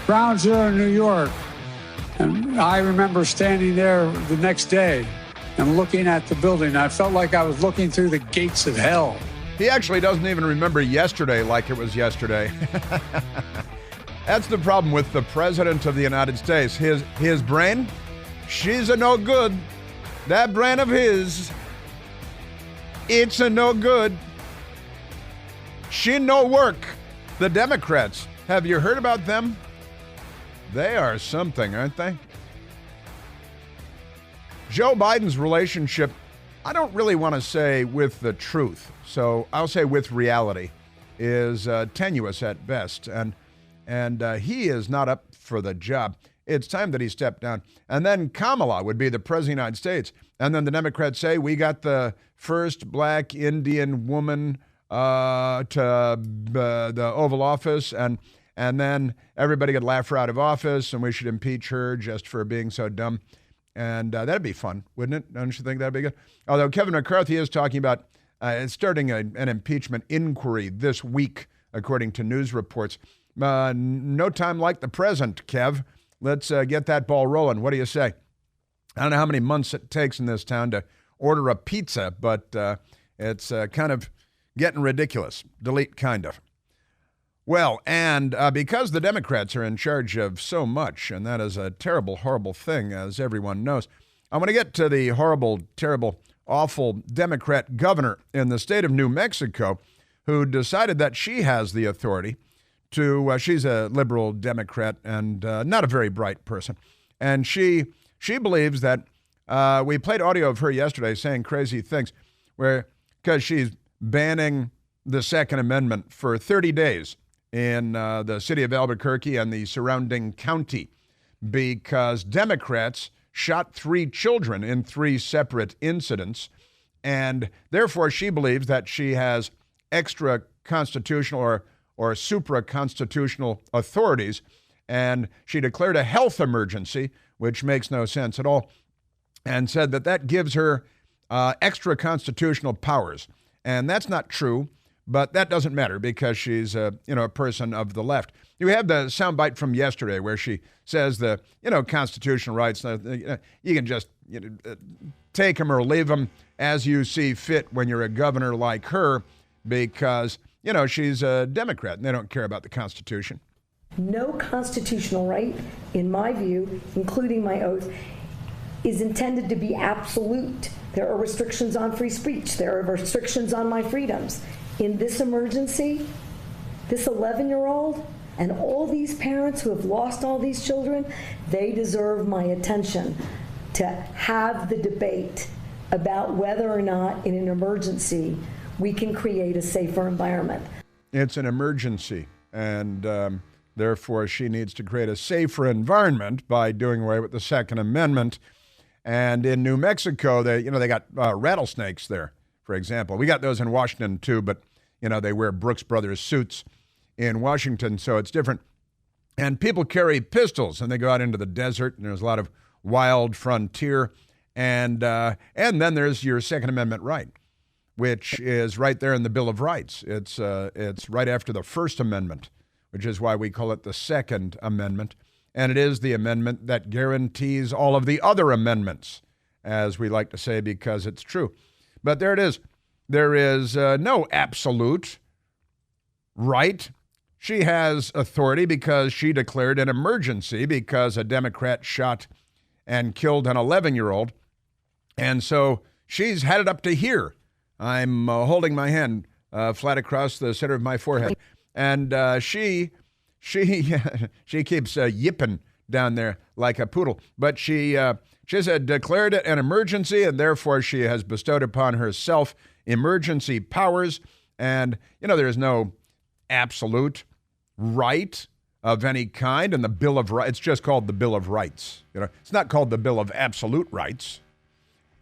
Ground Zero in New York. And I remember standing there the next day and looking at the building. I felt like I was looking through the gates of hell. He actually doesn't even remember yesterday like it was yesterday. That's the problem with the President of the United States. His brain, she's a no good. That brain of his, it's a no good. She no work. The Democrats, have you heard about them? They are something, aren't they? Joe Biden's relationship, I don't really want to say with the truth, so I'll say with reality, is tenuous at best, and he is not up for the job. It's time that he stepped down. And then Kamala would be the president of the United States, and then the Democrats say, we got the first black Indian woman to the Oval Office, and then everybody could laugh her out of office, and we should impeach her just for being so dumb. And that'd be fun, wouldn't it? Don't you think that'd be good? Although Kevin McCarthy is talking about starting an impeachment inquiry this week, according to news reports. No time like the present, Kev. Let's get that ball rolling. What do you say? I don't know how many months it takes in this town to order a pizza, but it's kind of getting ridiculous. Delete kind of. Well, and because the Democrats are in charge of so much, and that is a terrible, horrible thing, as everyone knows, I want to get to the horrible, terrible, awful Democrat governor in the state of New Mexico who decided that she has the authority to, she's a liberal Democrat and not a very bright person, and she believes that, we played audio of her yesterday saying crazy things, because she's banning the Second Amendment for 30 days in the city of Albuquerque and the surrounding county because Democrats shot 3 children in 3 separate incidents, and therefore she believes that she has extra constitutional or supra-constitutional authorities, and she declared a health emergency, which makes no sense at all, and said that gives her extra constitutional powers. And that's not true. But that doesn't matter because she's a person of the left. You have the soundbite from yesterday where she says constitutional rights, you can just take them or leave them as you see fit when you're a governor like her because, she's a Democrat and they don't care about the Constitution. No constitutional right, in my view, including my oath, is intended to be absolute. There are restrictions on free speech. There are restrictions on my freedoms. In this emergency, this 11-year-old and all these parents who have lost all these children, they deserve my attention to have the debate about whether or not in an emergency we can create a safer environment. It's an emergency, and therefore she needs to create a safer environment by doing away with the Second Amendment. And in New Mexico, they got rattlesnakes there. For example, we got those in Washington too, but they wear Brooks Brothers suits in Washington, so it's different. And people carry pistols, and they go out into the desert, and there's a lot of wild frontier. And then there's your Second Amendment right, which is right there in the Bill of Rights. It's right after the First Amendment, which is why we call it the Second Amendment. And it is the amendment that guarantees all of the other amendments, as we like to say, because it's true. But there it is. There is no absolute right. She has authority because she declared an emergency because a Democrat shot and killed an 11-year-old. And so she's had it up to here. I'm holding my hand flat across the center of my forehead. And she keeps yipping down there like a poodle. But she has declared it an emergency, and therefore she has bestowed upon herself emergency powers. And, there is no absolute right of any kind in the Bill of Rights. It's just called the Bill of Rights. It's not called the Bill of Absolute Rights.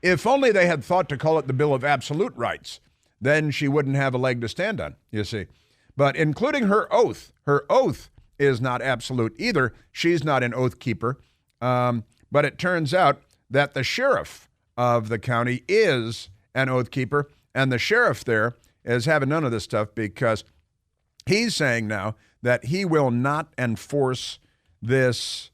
If only they had thought to call it the Bill of Absolute Rights, then she wouldn't have a leg to stand on, you see. But including her oath is not absolute either. She's not an oath keeper. But it turns out that the sheriff of the county is an oath keeper, and the sheriff there is having none of this stuff because he's saying now that he will not enforce this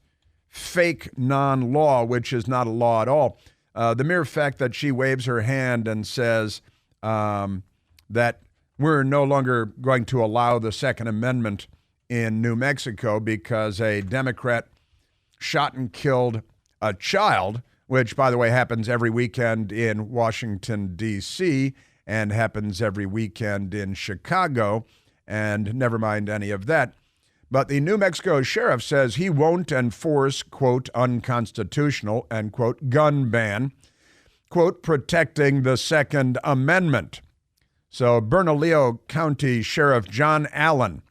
fake non-law, which is not a law at all. The mere fact that she waves her hand and says that we're no longer going to allow the Second Amendment in New Mexico because a Democrat shot and killed a child, which, by the way, happens every weekend in Washington, D.C., and happens every weekend in Chicago, and never mind any of that. But the New Mexico sheriff says he won't enforce, quote, unconstitutional, end quote, gun ban, quote, protecting the Second Amendment. So Bernalillo County Sheriff John Allen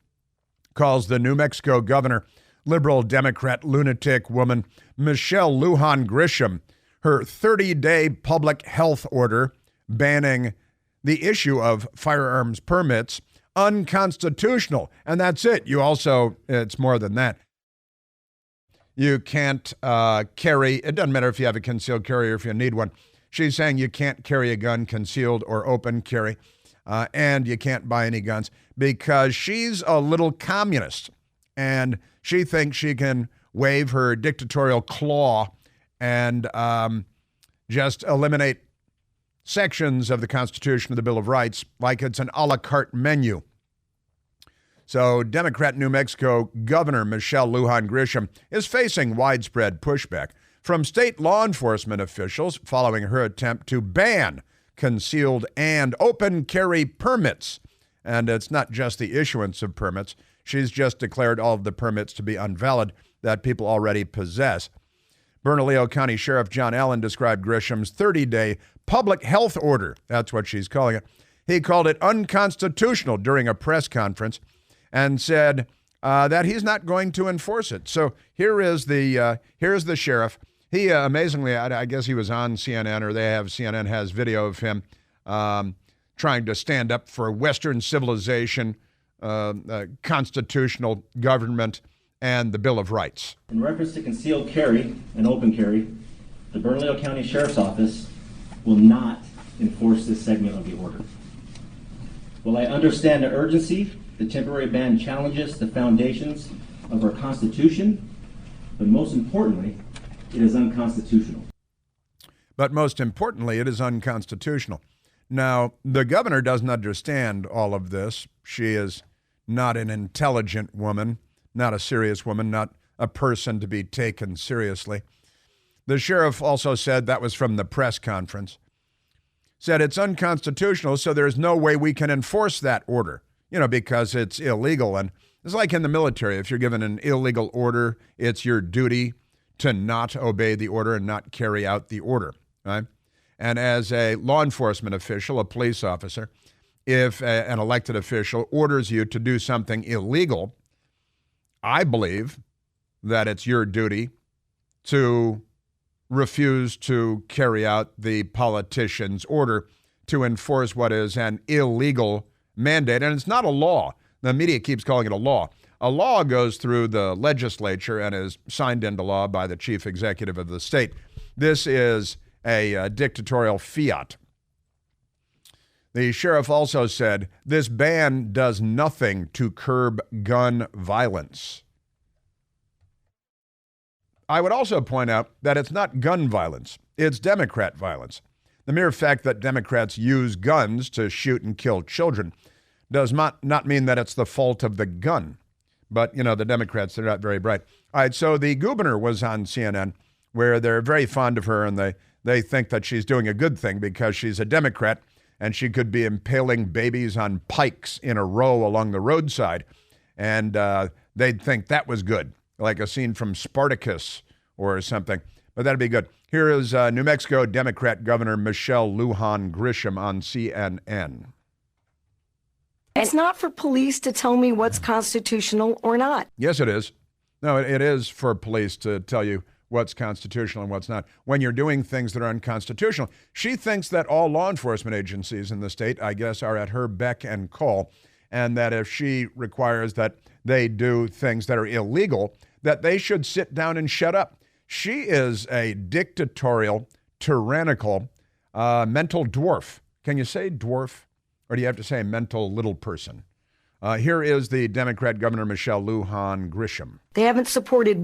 calls the New Mexico governor, liberal Democrat lunatic woman Michelle Lujan Grisham, her 30-day public health order banning the issue of firearms permits unconstitutional. And that's it. You also, it's more than that. You can't carry, it doesn't matter if you have a concealed carry or if you need one. She's saying you can't carry a gun concealed or open carry, and you can't buy any guns because she's a little communist and she thinks she can wave her dictatorial claw and just eliminate sections of the Constitution of the Bill of Rights like it's an a la carte menu. So Democrat New Mexico Governor Michelle Lujan Grisham is facing widespread pushback from state law enforcement officials following her attempt to ban concealed and open carry permits. And it's not just the issuance of permits. She's just declared all of the permits to be invalid that people already possess. Bernalillo County Sheriff John Allen described Grisham's 30-day public health order, that's what she's calling it. He called it unconstitutional during a press conference and said that he's not going to enforce it. So here's the sheriff. He amazingly, I guess he was on CNN, or CNN has video of him trying to stand up for Western civilization, constitutional government, and the Bill of Rights. In reference to concealed carry and open carry, the Bernalillo County Sheriff's Office will not enforce this segment of the order. While I understand the urgency, the temporary ban challenges the foundations of our Constitution, but most importantly, it is unconstitutional. But most importantly, it is unconstitutional. Now, the governor doesn't understand all of this. She is not an intelligent woman, not a serious woman, not a person to be taken seriously. The sheriff also said, that was from the press conference, said it's unconstitutional, so there's no way we can enforce that order, because it's illegal. And it's like in the military. If you're given an illegal order, it's your duty to not obey the order and not carry out the order, right? And as a law enforcement official, a police officer, if an elected official orders you to do something illegal, I believe that it's your duty to refuse to carry out the politician's order to enforce what is an illegal mandate. And it's not a law. The media keeps calling it a law. A law goes through the legislature and is signed into law by the chief executive of the state. This is a dictatorial fiat. The sheriff also said this ban does nothing to curb gun violence. I would also point out that it's not gun violence, it's Democrat violence. The mere fact that Democrats use guns to shoot and kill children does not mean that it's the fault of the gun. But, the Democrats, they're not very bright. All right, so the governor was on CNN, where they're very fond of her, and they think that she's doing a good thing because she's a Democrat, and she could be impaling babies on pikes in a row along the roadside. And they'd think that was good, like a scene from Spartacus or something. But that'd be good. Here is New Mexico Democrat Governor Michelle Lujan Grisham on CNN. It's not for police to tell me what's constitutional or not. Yes, it is. No, it is for police to tell you what's constitutional and what's not. When you're doing things that are unconstitutional, she thinks that all law enforcement agencies in the state, I guess, are at her beck and call, and that if she requires that they do things that are illegal, that they should sit down and shut up. She is a dictatorial, tyrannical, mental dwarf. Can you say dwarf? Or do you have to say mental little person? Here is the Democrat Governor Michelle Lujan Grisham. They haven't supported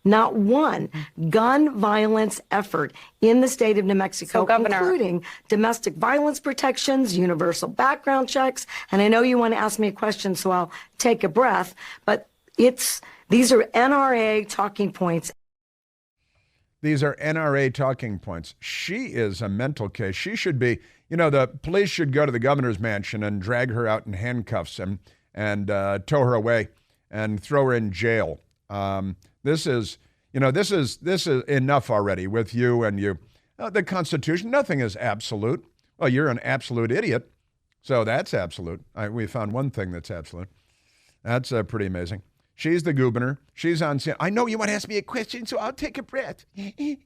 not one gun violence effort in the state of New Mexico, So, Governor, including domestic violence protections, universal background checks. And I know you want to ask me a question, so I'll take a breath, but these are NRA talking points. These are NRA talking points. She is a mental case. She should be, the police should go to the governor's mansion and drag her out in handcuffs and tow her away and throw her in jail. This is enough already with you and you. The Constitution, nothing is absolute. Well, you're an absolute idiot, so that's absolute. We found one thing that's absolute. That's pretty amazing. She's the governor. She's on scene. I know you want to ask me a question, so I'll take a breath. Why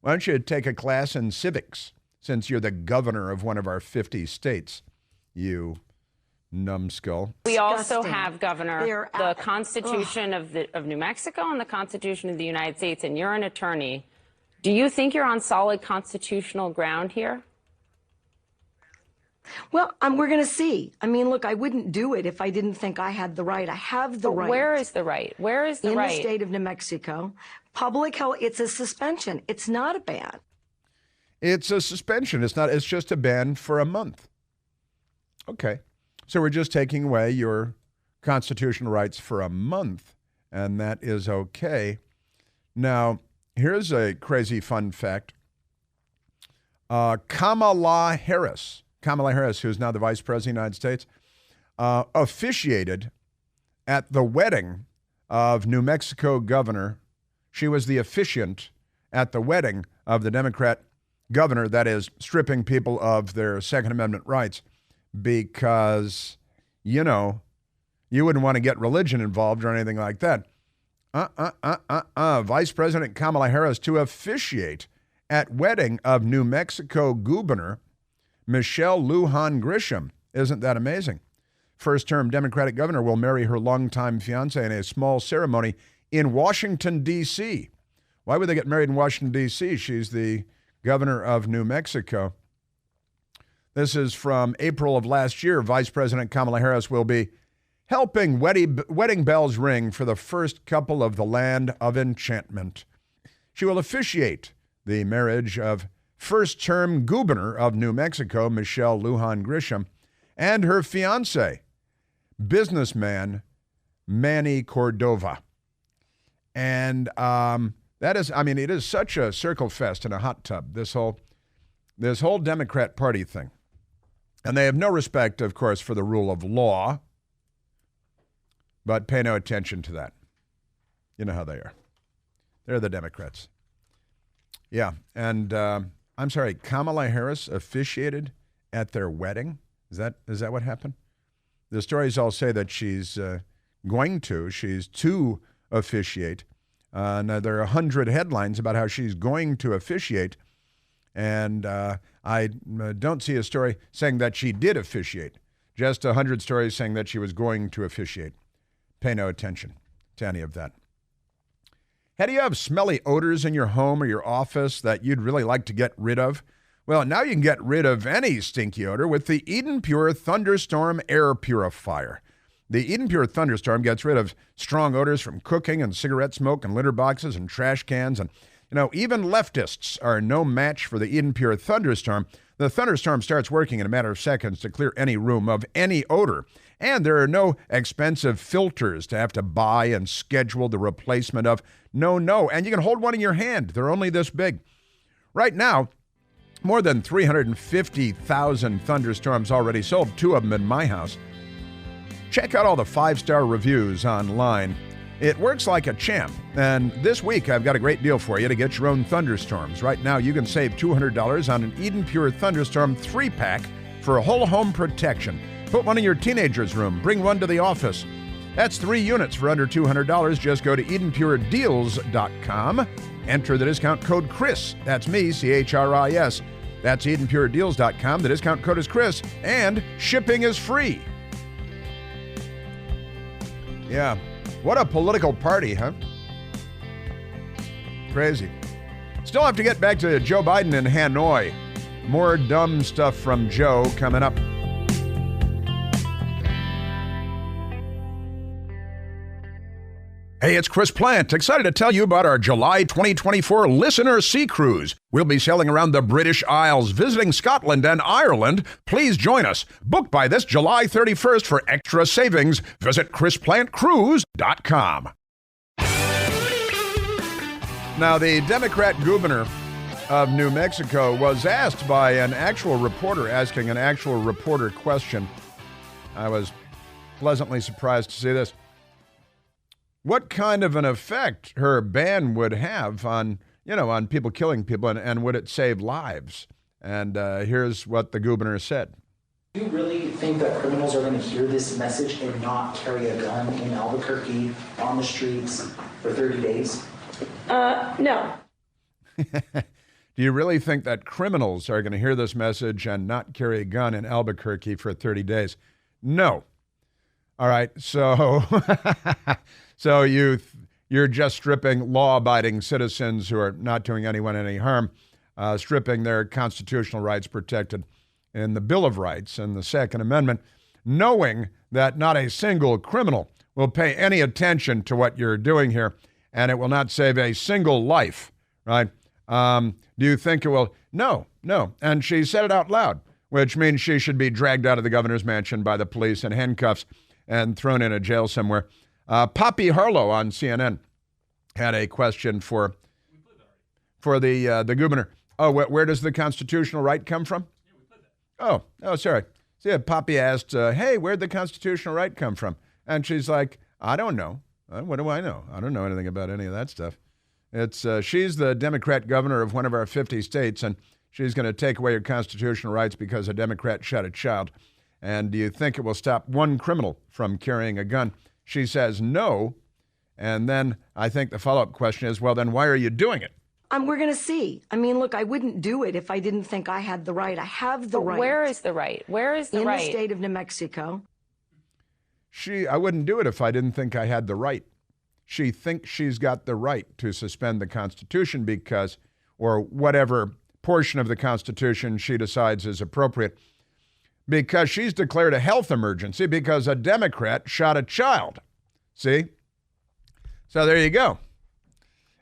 don't you take a class in civics, since you're the governor of one of our 50 states, you numbskull. We also have, Governor, They're the Constitution of New Mexico and the Constitution of the United States, and you're an attorney. Do you think you're on solid constitutional ground here? Well, we're going to see. I mean, look, I wouldn't do it if I didn't think I had the right. I have the right. Where is the right? Where is the right? In the state of New Mexico. Public health, it's a suspension. It's not a ban. It's a suspension. It's just a ban for a month. Okay. So we're just taking away your constitutional rights for a month, and that is okay. Now, here's a crazy fun fact. Kamala Harris, who's now the Vice President of the United States, officiated at the wedding of New Mexico Governor. She was the officiant at the wedding of the Democrat governor, that is, stripping people of their Second Amendment rights, because, you wouldn't want to get religion involved or anything like that. Vice President Kamala Harris to officiate at wedding of New Mexico Governor Michelle Lujan Grisham. Isn't that amazing? First-term Democratic governor will marry her longtime fiancé in a small ceremony in Washington, D.C. Why would they get married in Washington, D.C.? She's the governor of New Mexico. This is from April of last year. Vice President Kamala Harris will be helping wedding bells ring for the first couple of the land of enchantment. She will officiate the marriage of first-term governor of New Mexico, Michelle Lujan Grisham, and her fiancé, businessman Manny Cordova. And it is such a circle fest in a hot tub, this whole Democrat Party thing. And they have no respect, of course, for the rule of law, but pay no attention to that. You know how they are. They're the Democrats. Yeah, and I'm sorry, Kamala Harris officiated at their wedding? Is that what happened? The stories all say that she's to officiate. Now there are 100 headlines about how she's going to officiate, and I don't see a story saying that she did officiate. Just 100 stories saying that she was going to officiate. Pay no attention to any of that. How do you have smelly odors in your home or your office that you'd really like to get rid of? Well, now you can get rid of any stinky odor with the Eden Pure Thunderstorm Air Purifier. The Eden Pure Thunderstorm gets rid of strong odors from cooking and cigarette smoke and litter boxes and trash cans. And, even leftists are no match for the Eden Pure Thunderstorm. The Thunderstorm starts working in a matter of seconds to clear any room of any odor. And there are no expensive filters to have to buy and schedule the replacement of. No. And you can hold one in your hand. They're only this big. Right now, more than 350,000 Thunderstorms already sold, 2 of them in my house. Check out all the 5-star reviews online. It works like a champ. And this week, I've got a great deal for you to get your own Thunderstorms. Right now, you can save $200 on an Eden Pure Thunderstorm 3-pack for a whole home protection. Put one in your teenager's room. Bring one to the office. That's 3 units for under $200. Just go to EdenPureDeals.com. Enter the discount code Chris. That's me, CHRIS. That's EdenPureDeals.com. The discount code is Chris, and shipping is free. Yeah. What a political party, huh? Crazy. Still have to get back to Joe Biden in Hanoi. More dumb stuff from Joe coming up. Hey, it's Chris Plant. Excited to tell you about our July 2024 Listener Sea Cruise. We'll be sailing around the British Isles, visiting Scotland and Ireland. Please join us. Book by this July 31st for extra savings. Visit ChrisPlantCruise.com. Now, the Democrat governor of New Mexico was asked by an actual reporter, asking an actual reporter question. I was pleasantly surprised to see this. What kind of an effect her ban would have on, on people killing people, and would it save lives? And here's what the governor said. Do you really think that criminals are going to hear this message and not carry a gun in Albuquerque on the streets for 30 days? No. Do you really think that criminals are going to hear this message and not carry a gun in Albuquerque for 30 days? No. All right, so so you're just stripping law-abiding citizens who are not doing anyone any harm, stripping their constitutional rights protected in the Bill of Rights and the Second Amendment, knowing that not a single criminal will pay any attention to what you're doing here, and it will not save a single life, right? Do you think it will? No. And she said it out loud, which means she should be dragged out of the governor's mansion by the police in handcuffs and thrown in a jail somewhere. Poppy Harlow on CNN had a question for the governor. Oh, where does the constitutional right come from? Oh, sorry. See, Poppy asked, hey, where'd the constitutional right come from? And she's like, I don't know. What do I know? I don't know anything about any of that stuff. She's the Democrat governor of one of our 50 states, and she's going to take away your constitutional rights because a Democrat shot a child. And do you think it will stop one criminal from carrying a gun? She says no. And then I think the follow-up question is, well, then why are you doing it? We're going to see. I mean, look, I wouldn't do it if I didn't think I had the right. I have the right. Where is the right? Where is the right? In the state of New Mexico. I wouldn't do it if I didn't think I had the right. She thinks she's got the right to suspend the Constitution because, or whatever portion of the Constitution she decides is appropriate, because she's declared a health emergency because a Democrat shot a child. See? So there you go.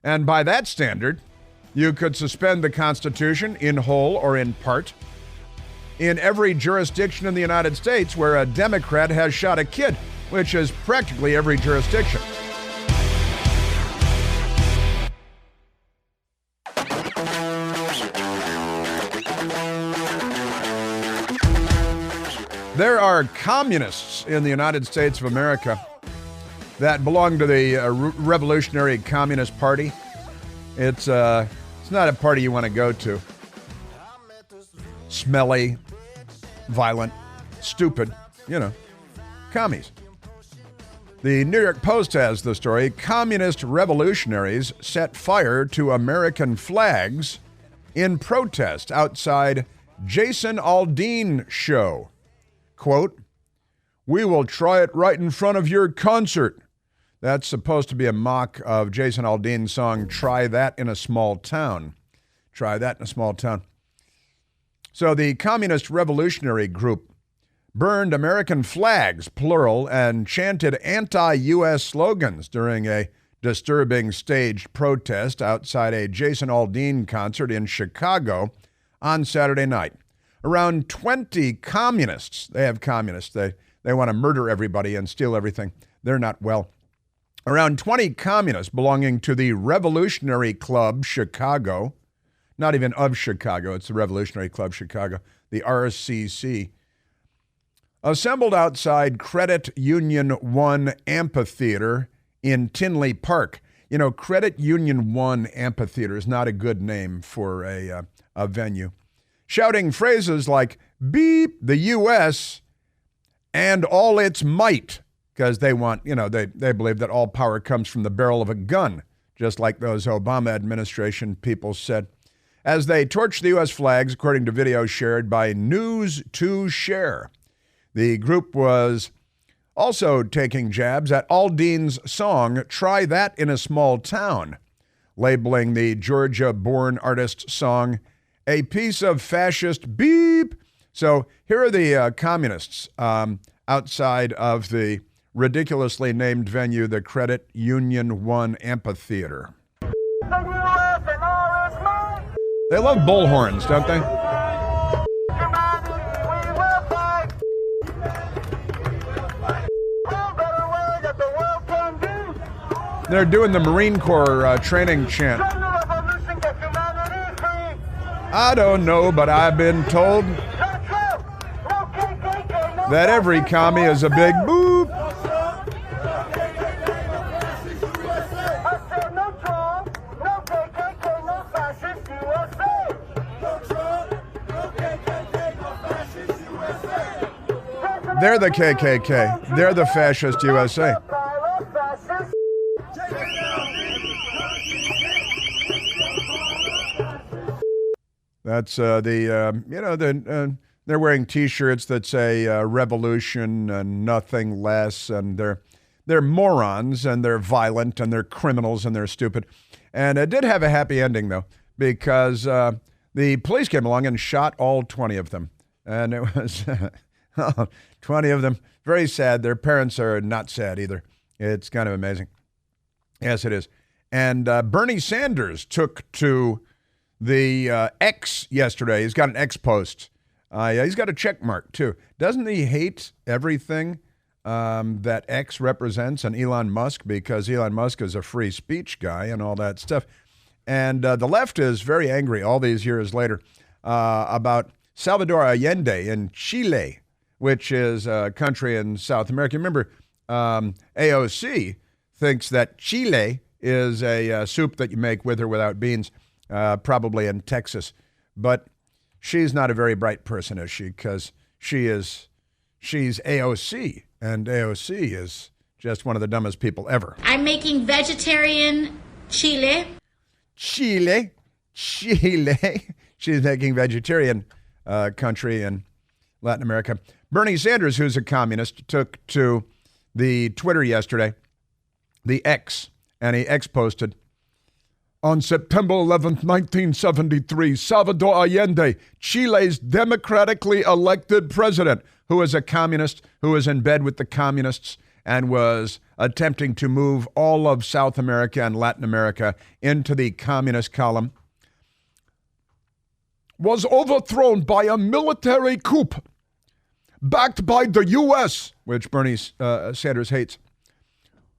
And by that standard, you could suspend the Constitution in whole or in part in every jurisdiction in the United States where a Democrat has shot a kid, which is practically every jurisdiction. There are communists in the United States of America that belong to the Revolutionary Communist Party. It's not a party you want to go to. Smelly, violent, stupid, commies. The New York Post has the story, communist revolutionaries set fire to American flags in protest outside Jason Aldean show. Quote, we will try it right in front of your concert. That's supposed to be a mock of Jason Aldean's song, Try That in a Small Town. Try that in a small town. So the Communist Revolutionary Group burned American flags, plural, and chanted anti-U.S. slogans during a disturbing staged protest outside a Jason Aldean concert in Chicago on Saturday night. Around 20 communists, they want to murder everybody and steal everything. They're not well. Around 20 communists belonging to the Revolutionary Club Chicago, not even of Chicago, it's the Revolutionary Club Chicago, the RCC, assembled outside Credit Union 1 Amphitheater in Tinley Park. Credit Union 1 Amphitheater is not a good name for a venue. Shouting phrases like, beep, the U.S., and all its might, because they want, they believe that all power comes from the barrel of a gun, just like those Obama administration people said. As they torched the U.S. flags, according to video shared by News to Share. The group was also taking jabs at Aldean's song, Try That in a Small Town, labeling the Georgia-born artist's song a piece of fascist beep. So here are the communists outside of the ridiculously named venue, the Credit Union One Amphitheater. They love bullhorns, don't they? They're doing the Marine Corps training chant. I don't know, but I've been told that every commie is a big boop. They're the KKK. They're the fascist USA. That's they're wearing T-shirts that say revolution and nothing less, and they're morons, and they're violent, and they're criminals, and they're stupid. And it did have a happy ending, though, because the police came along and shot all 20 of them. And it was 20 of them. Very sad. Their parents are not sad either. It's kind of amazing. Yes, it is. And Bernie Sanders took to the X yesterday. He's got an X post. He's got a check mark, too. Doesn't he hate everything that X represents and Elon Musk, because Elon Musk is a free speech guy and all that stuff? And the left is very angry all these years later about Salvador Allende in Chile, which is a country in South America. Remember, AOC thinks that Chile is a soup that you make with or without beans, probably in Texas. But she's not a very bright person, is she? Because she's AOC, and AOC is just one of the dumbest people ever. I'm making vegetarian Chile. Chile. She's making vegetarian country in Latin America. Bernie Sanders, who's a communist, took to the Twitter yesterday, the X, and he X-posted, on September 11th, 1973, Salvador Allende, Chile's democratically elected president, who is a communist, who was in bed with the communists and was attempting to move all of South America and Latin America into the communist column, was overthrown by a military coup backed by the U.S., which Bernie Sanders hates,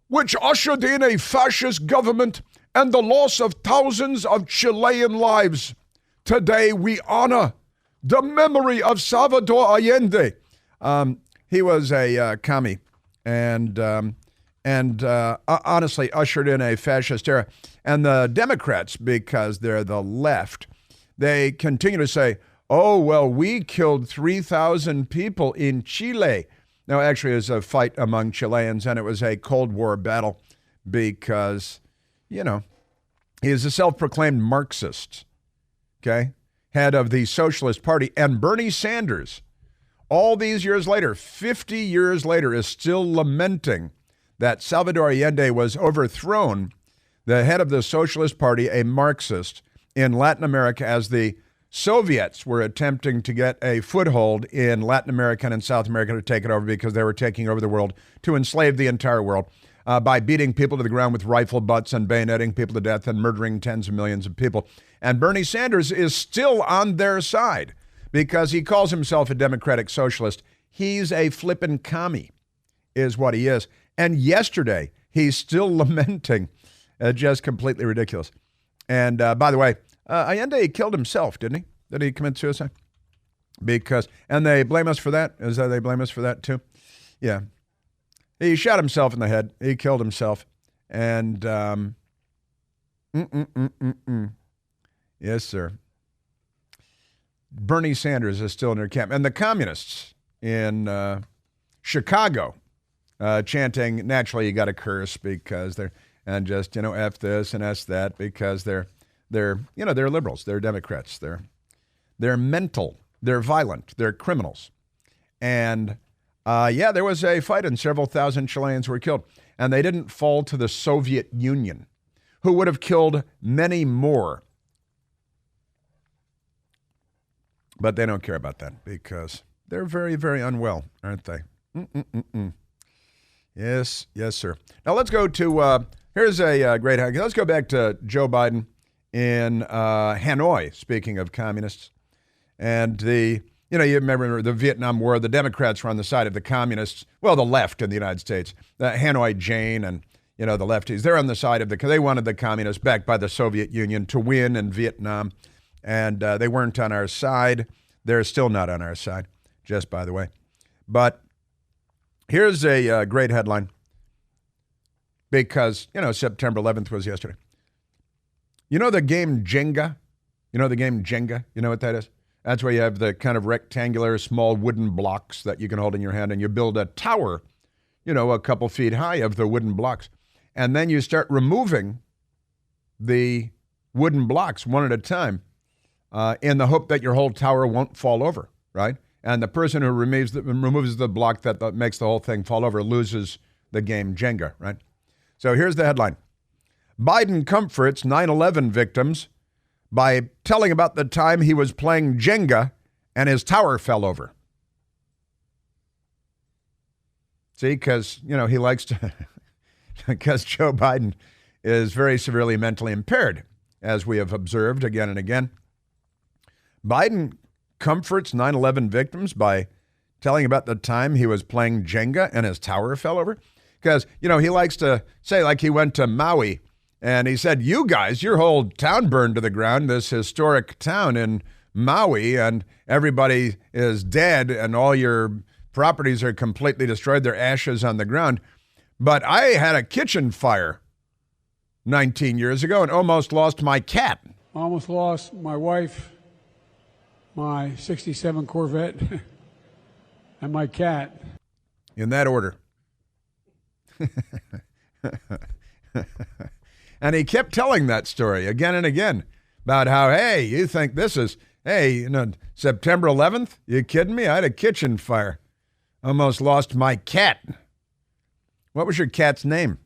which ushered in a fascist government and the loss of thousands of Chilean lives. Today, we honor the memory of Salvador Allende. He was a commie and honestly ushered in a fascist era. And the Democrats, because they're the left, they continue to say, oh, well, we killed 3,000 people in Chile. No, actually, it was a fight among Chileans, and it was a Cold War battle because, you know, he is a self-proclaimed Marxist, okay, head of the Socialist Party. And Bernie Sanders, all these years later, 50 years later, is still lamenting that Salvador Allende was overthrown, the head of the Socialist Party, a Marxist, in Latin America as the Soviets were attempting to get a foothold in Latin America and South America to take it over because they were taking over the world to enslave the entire world by beating people to the ground with rifle butts and bayoneting people to death and murdering tens of millions of people. And Bernie Sanders is still on their side because he calls himself a democratic socialist. He's a flippin' commie is what he is. And yesterday, he's still lamenting. Just completely ridiculous. And by the way, Allende killed himself, didn't he? Did he commit suicide? And they blame us for that? Is that they blame us for that too? Yeah. He shot himself in the head. He killed himself. And, yes, sir. Bernie Sanders is still in their camp. And the communists in Chicago chanting, naturally you got to curse because they're, and just, F this and S that because they're liberals, they're Democrats, they're mental, they're violent, they're criminals. And there was a fight and several thousand Chileans were killed. And they didn't fall to the Soviet Union, who would have killed many more. But they don't care about that because they're very, very unwell, aren't they? Yes, sir. Now let's go to, here's a great, let's go back to Joe Biden in Hanoi, speaking of communists. And you remember the Vietnam War, the Democrats were on the side of the communists, well, the left in the United States, Hanoi Jane and, the lefties, they're on the side of they wanted the communists backed by the Soviet Union to win in Vietnam. And they weren't on our side. They're still not on our side, just by the way. But here's a great headline because, September 11th was yesterday. You know the game Jenga? You know the game Jenga? You know what that is? That's where you have the kind of rectangular, small wooden blocks that you can hold in your hand, and you build a tower, a couple feet high of the wooden blocks. And then you start removing the wooden blocks one at a time in the hope that your whole tower won't fall over, right? And the person who removes the block that makes the whole thing fall over loses the game Jenga, right? So here's the headline. Biden comforts 9/11 victims by telling about the time he was playing Jenga and his tower fell over. See, because, he likes to, because Joe Biden is very severely mentally impaired, as we have observed again and again. Biden comforts 9/11 victims by telling about the time he was playing Jenga and his tower fell over. Because, he likes to say, like he went to Maui and he said, you guys, your whole town burned to the ground, this historic town in Maui, and everybody is dead and all your properties are completely destroyed. Their ashes on the ground. But I had a kitchen fire 19 years ago and almost lost my cat. Almost lost my wife, my 67 Corvette, and my cat. In that order. And he kept telling that story again and again about how, hey, you think this is, September 11th? You kidding me? I had a kitchen fire. Almost lost my cat. What was your cat's name?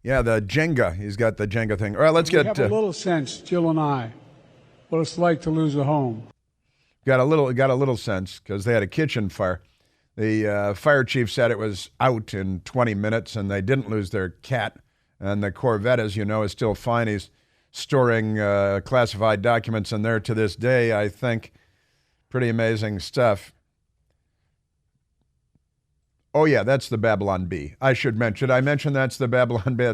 Yeah, the Jenga. He's got the Jenga thing. All right, let's get... We have a little sense, Jill and I, what it's like to lose a home. Got a little sense because they had a kitchen fire. The fire chief said it was out in 20 minutes and they didn't lose their cat. And the Corvette, as you know, is still fine. He's storing classified documents in there to this day, I think. Pretty amazing stuff. Oh, yeah, that's the Babylon Bee. I should mention. I mentioned that's the Babylon Bee.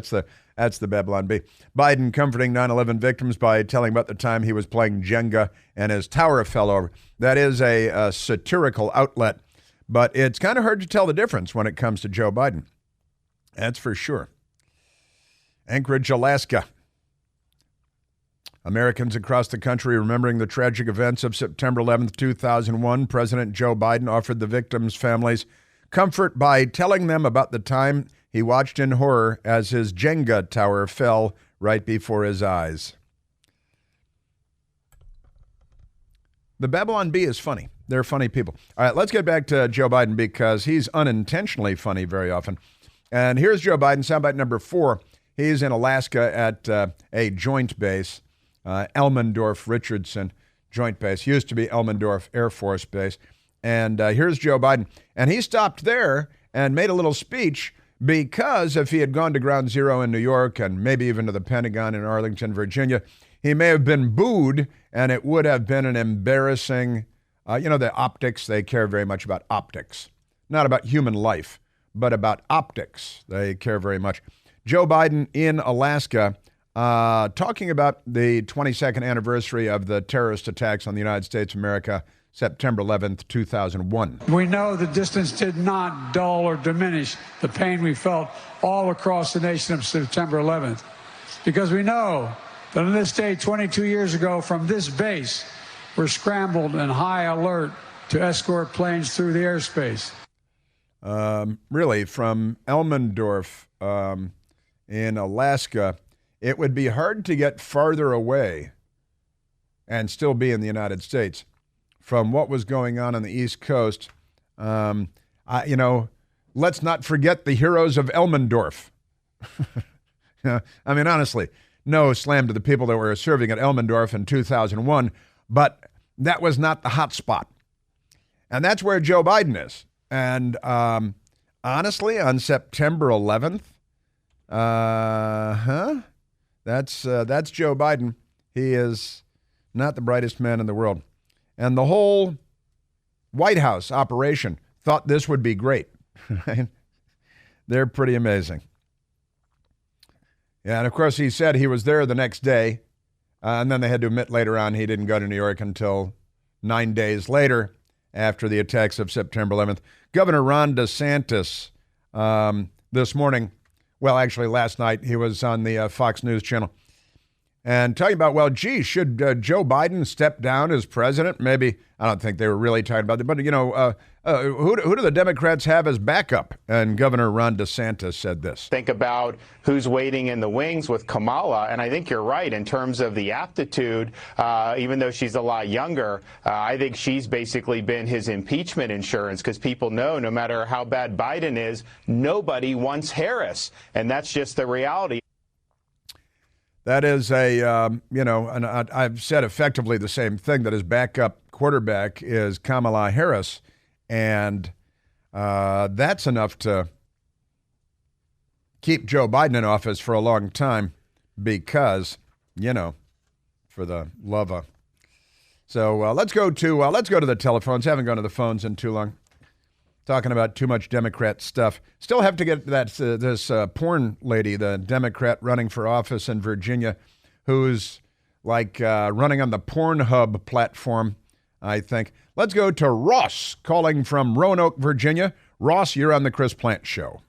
That's the Babylon Bee. Biden comforting 9/11 victims by telling about the time he was playing Jenga and his tower fell over. That is a satirical outlet, but it's kind of hard to tell the difference when it comes to Joe Biden. That's for sure. Anchorage, Alaska. Americans across the country remembering the tragic events of September 11th, 2001. President Joe Biden offered the victims' families comfort by telling them about the time he watched in horror as his Jenga tower fell right before his eyes. The Babylon Bee is funny. They're funny people. All right, let's get back to Joe Biden because he's unintentionally funny very often. And here's Joe Biden, soundbite number 4. He's in Alaska at a joint base, Elmendorf-Richardson Joint Base. Used to be Elmendorf Air Force Base. And here's Joe Biden. And he stopped there and made a little speech because if he had gone to Ground Zero in New York and maybe even to the Pentagon in Arlington, Virginia, he may have been booed and it would have been an embarrassing, the optics, they care very much about optics. Not about human life, but about optics. They care very much. Joe Biden in Alaska talking about the 22nd anniversary of the terrorist attacks on the United States of America, September 11th, 2001. We know the distance did not dull or diminish the pain we felt all across the nation of September 11th, because we know that on this day 22 years ago from this base, we're scrambled and high alert to escort planes through the airspace. Really, from Elmendorf in Alaska, it would be hard to get farther away and still be in the United States from what was going on the East Coast. Let's not forget the heroes of Elmendorf. I mean, honestly, no slam to the people that were serving at Elmendorf in 2001, but that was not the hot spot. And that's where Joe Biden is. And honestly, on September 11th, that's Joe Biden. He is not the brightest man in the world. And the whole White House operation thought this would be great. Right? They're pretty amazing. Yeah, and of course he said he was there the next day, and then they had to admit later on he didn't go to New York until 9 days later after the attacks of September 11th. Governor Ron DeSantis this morning, well, actually last night, he was on the Fox News channel and talking about, well, gee, should Joe Biden step down as president? Maybe, I don't think they were really talking about it, but, who do the Democrats have as backup? And Governor Ron DeSantis said this. Think about who's waiting in the wings with Kamala, and I think you're right in terms of the aptitude, even though she's a lot younger. I think she's basically been his impeachment insurance because people know no matter how bad Biden is, nobody wants Harris, and that's just the reality. That is and I've said effectively the same thing, that his backup quarterback is Kamala Harris, and that's enough to keep Joe Biden in office for a long time because, for the love of. So let's go to the telephones. Haven't gone to the phones in too long. Talking about too much Democrat stuff. Still have to get this porn lady, the Democrat running for office in Virginia, who's like running on the Pornhub platform, I think. Let's go to Ross calling from Roanoke, Virginia. Ross, you're on the Chris Plant Show.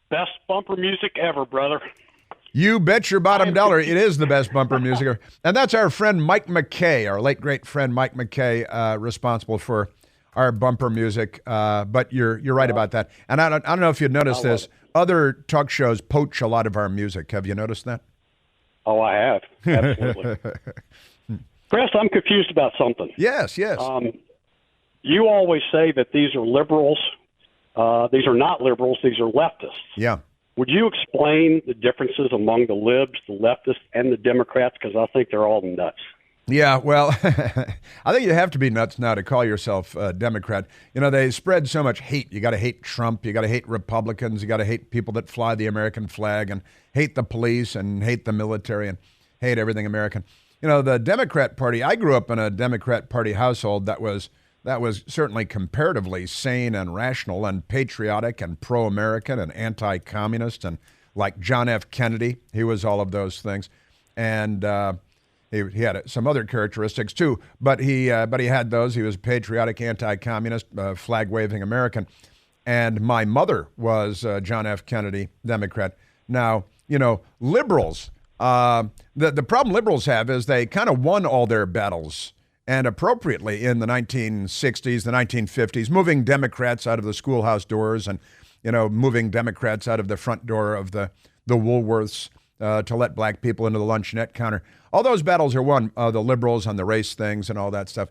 Best bumper music ever, brother. You bet your bottom dollar it is the best bumper music ever. And that's our friend Mike McKay, our late great friend Mike McKay, responsible for our bumper music, but you're right about that. And I don't know if you've noticed this. Other talk shows poach a lot of our music. Have you noticed that? Oh, I have. Absolutely. Chris, I'm confused about something. Yes. You always say that these are liberals. These are not liberals. These are leftists. Yeah. Would you explain the differences among the libs, the leftists, and the Democrats? Because I think they're all nuts. Yeah, well, I think you have to be nuts now to call yourself a Democrat. They spread so much hate. You got to hate Trump. You got to hate Republicans. You got to hate people that fly the American flag and hate the police and hate the military and hate everything American. The Democrat Party, I grew up in a Democrat Party household that was certainly comparatively sane and rational and patriotic and pro-American and anti-communist and like John F. Kennedy. He was all of those things. And he had some other characteristics too, but he had those. He was a patriotic, anti-communist, flag-waving American. And my mother was John F. Kennedy, Democrat. Now, liberals, the problem liberals have is they kind of won all their battles, and appropriately in the 1960s, the 1950s, moving Democrats out of the schoolhouse doors and, moving Democrats out of the front door of the Woolworths to let black people into the luncheonette counter. All those battles are won, the liberals on the race things and all that stuff.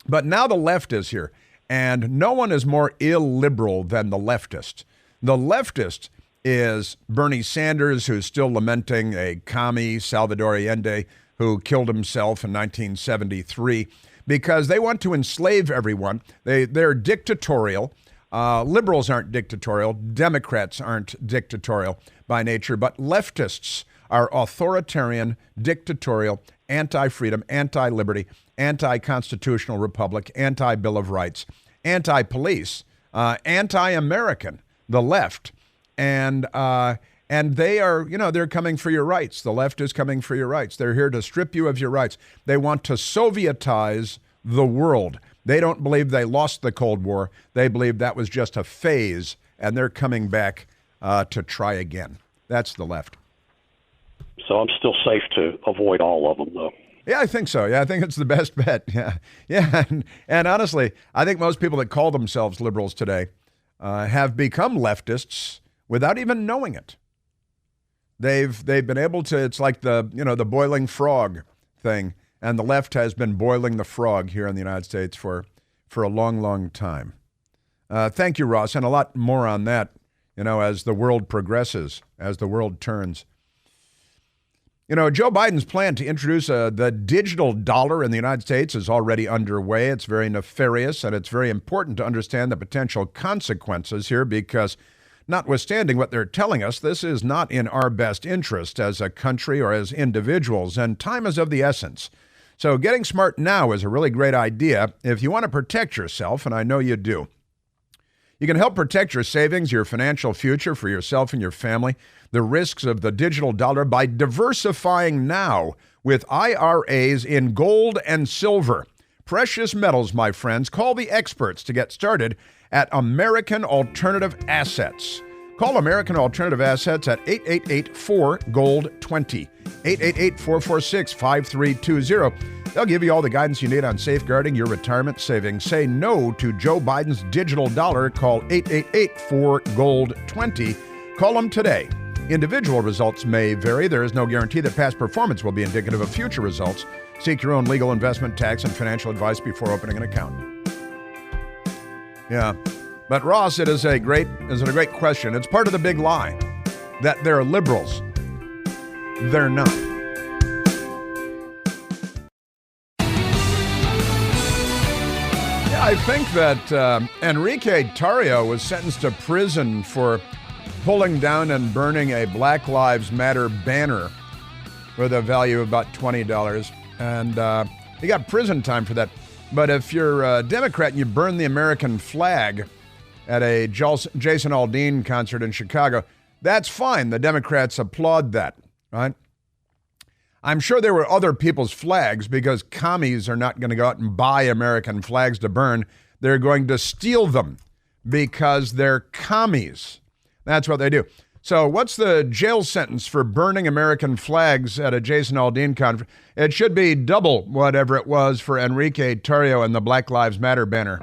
But now the left is here, and no one is more illiberal than the leftist. The leftist is Bernie Sanders, who's still lamenting a commie, Salvador Allende, who killed himself in 1973, because they want to enslave everyone. They're dictatorial. Liberals aren't dictatorial. Democrats aren't dictatorial by nature, but leftists are authoritarian, dictatorial, anti-freedom, anti-liberty, anti-constitutional republic, anti-Bill of Rights, anti-police, anti-American, the left. And they are, they're coming for your rights. The left is coming for your rights. They're here to strip you of your rights. They want to Sovietize the world. They don't believe they lost the Cold War. They believe that was just a phase, and they're coming back to try again. That's the left. So I'm still safe to avoid all of them, though. Yeah, I think so. Yeah, I think it's the best bet. Yeah. And honestly, I think most people that call themselves liberals today have become leftists without even knowing it. They've been able to. It's like the boiling frog thing, and the left has been boiling the frog here in the United States for a long, long time. Thank you, Ross, and a lot more on that. As the world progresses, as the world turns. You know, Joe Biden's plan to introduce the digital dollar in the United States is already underway. It's very nefarious, and it's very important to understand the potential consequences here because, notwithstanding what they're telling us, this is not in our best interest as a country or as individuals, and time is of the essence. So getting smart now is a really great idea if you want to protect yourself, and I know you do. You can help protect your savings, your financial future for yourself and your family, the risks of the digital dollar by diversifying now with IRAs in gold and silver. Precious metals, my friends. Call the experts to get started at American Alternative Assets. Call American Alternative Assets at 888-4GOLD-20, 888-446-5320. They'll give you all the guidance you need on safeguarding your retirement savings. Say no to Joe Biden's digital dollar. Call 888-4GOLD-20. Call them today. Individual results may vary. There is no guarantee that past performance will be indicative of future results. Seek your own legal, investment, tax, and financial advice before opening an account. Yeah. But Ross, is it a great question? It's part of the big lie that they're liberals. They're not. Yeah, I think that Enrique Tarrio was sentenced to prison for pulling down and burning a Black Lives Matter banner with a value of about $20. And he got prison time for that. But if you're a Democrat and you burn the American flag at a Jason Aldean concert in Chicago, that's fine. The Democrats applaud that, right? I'm sure there were other people's flags because commies are not going to go out and buy American flags to burn. They're going to steal them because they're commies. That's what they do. So what's the jail sentence for burning American flags at a Jason Aldean conference? It should be double whatever it was for Enrique Tarrio and the Black Lives Matter banner.